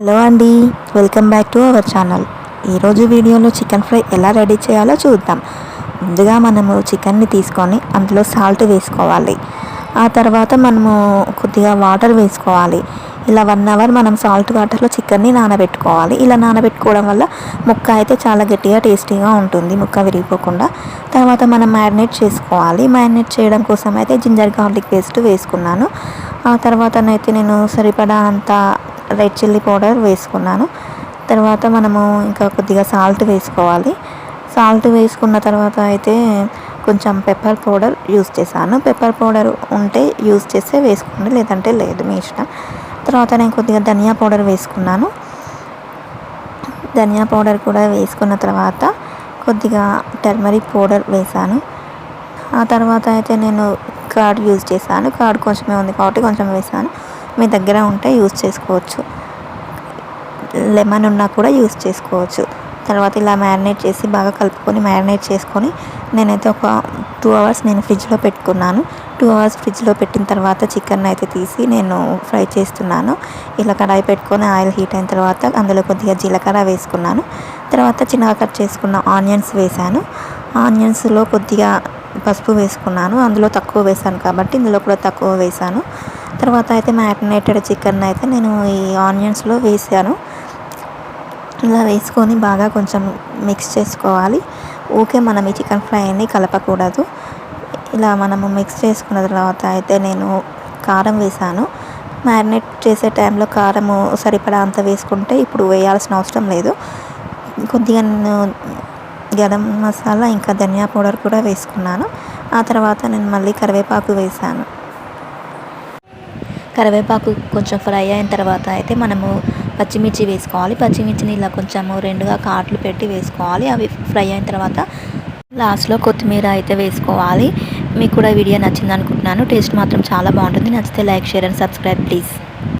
Hello అండి, welcome back to our channel. ఈరోజు వీడియోలో చికెన్ ఫ్రై ఎలా రెడీ చేయాలో చూద్దాం. ముందుగా మనము చికెన్ని తీసుకొని అందులో సాల్ట్ వేసుకోవాలి. ఆ తర్వాత మనము కొద్దిగా వాటర్ వేసుకోవాలి. ఇలా 1 అవర్ మనం సాల్ట్ వాటర్లో చికెన్ని నానబెట్టుకోవాలి. ఇలా నానబెట్టుకోవడం వల్ల ముక్క అయితే చాలా గట్టిగా టేస్టీగా ఉంటుంది, ముక్క విరిగిపోకుండా. తర్వాత మనం మ్యారినేట్ చేసుకోవాలి. మ్యారినేట్ చేయడం కోసం అయితే జింజర్ గార్లిక్ పేస్ట్ వేసుకున్నాను. ఆ తర్వాతనైతే నేను సరిపడా అంత రెడ్ చిల్లీ పౌడర్ వేసుకున్నాను. తర్వాత మనము ఇంకా కొద్దిగా సాల్ట్ వేసుకోవాలి. సాల్ట్ వేసుకున్న తర్వాత అయితే కొంచెం పెప్పర్ పౌడర్ యూస్ చేశాను. పెప్పర్ పౌడర్ ఉంటే యూస్ చేస్తే వేసుకోండి, లేదంటే లేదు, మీ ఇష్టం. తర్వాత నేను కొద్దిగా ధనియా పౌడర్ వేసుకున్నాను. ధనియా పౌడర్ కూడా వేసుకున్న తర్వాత కొద్దిగా టర్మరిక్ పౌడర్ వేసాను. ఆ తర్వాత అయితే నేను కర్డ్ యూజ్ చేశాను. కర్డ్ కొంచెమే ఉంది కాబట్టి కొంచెం వేసాను. మీ దగ్గర ఉంటే యూజ్ చేసుకోవచ్చు, లెమన్ ఉన్నా కూడా యూజ్ చేసుకోవచ్చు. తర్వాత ఇలా మ్యారినేట్ చేసి బాగా కలుపుకొని మ్యారినేట్ చేసుకొని నేనైతే ఒక 2 అవర్స్ నేను ఫ్రిడ్జ్లో పెట్టుకున్నాను. 2 అవర్స్ ఫ్రిడ్జ్లో పెట్టిన తర్వాత చికెన్ అయితే తీసి నేను ఫ్రై చేస్తున్నాను. ఇలా కడాయి పెట్టుకొని ఆయిల్ హీట్ అయిన తర్వాత అందులో కొద్దిగా జీలకర్ర వేసుకున్నాను. తర్వాత చిన్నగా కట్ చేసుకున్న ఆనియన్స్ వేసాను. ఆనియన్స్లో కొద్దిగా పసుపు వేసుకున్నాను. అందులో తక్కువ వేసాను కాబట్టి ఇందులో కూడా తక్కువ వేసాను. తర్వాత అయితే మ్యారినేటెడ్ చికెన్ అయితే నేను ఈ ఆనియన్స్లో వేసాను. ఇలా వేసుకొని బాగా కొంచెం మిక్స్ చేసుకోవాలి. ఓకే, మనం ఈ చికెన్ ఫ్రైని కలపకూడదు. ఇలా మనము మిక్స్ చేసుకున్న తర్వాత అయితే నేను కారం వేసాను. మ్యారినేట్ చేసే టైంలో కారము సరిపడా అంత వేసుకుంటే ఇప్పుడు వేయాల్సిన అవసరం లేదు. కొద్దిగా నేను గరం మసాలా ఇంకా ధనియా పౌడర్ కూడా వేసుకున్నాను. ఆ తర్వాత నేను మళ్ళీ కరివేపాకు వేసాను. కరివేపాకు కొంచెం ఫ్రై అయిన తర్వాత అయితే మనము పచ్చిమిర్చి వేసుకోవాలి. పచ్చిమిర్చిని ఇలా కొంచెము 2గా కాట్లు పెట్టి వేసుకోవాలి. అవి ఫ్రై అయిన తర్వాత లాస్ట్లో కొత్తిమీర అయితే వేసుకోవాలి. మీకు కూడా వీడియో నచ్చింది అనుకుంటున్నాను. టేస్ట్ మాత్రం చాలా బాగుంటుంది. నచ్చితే like, share and subscribe please.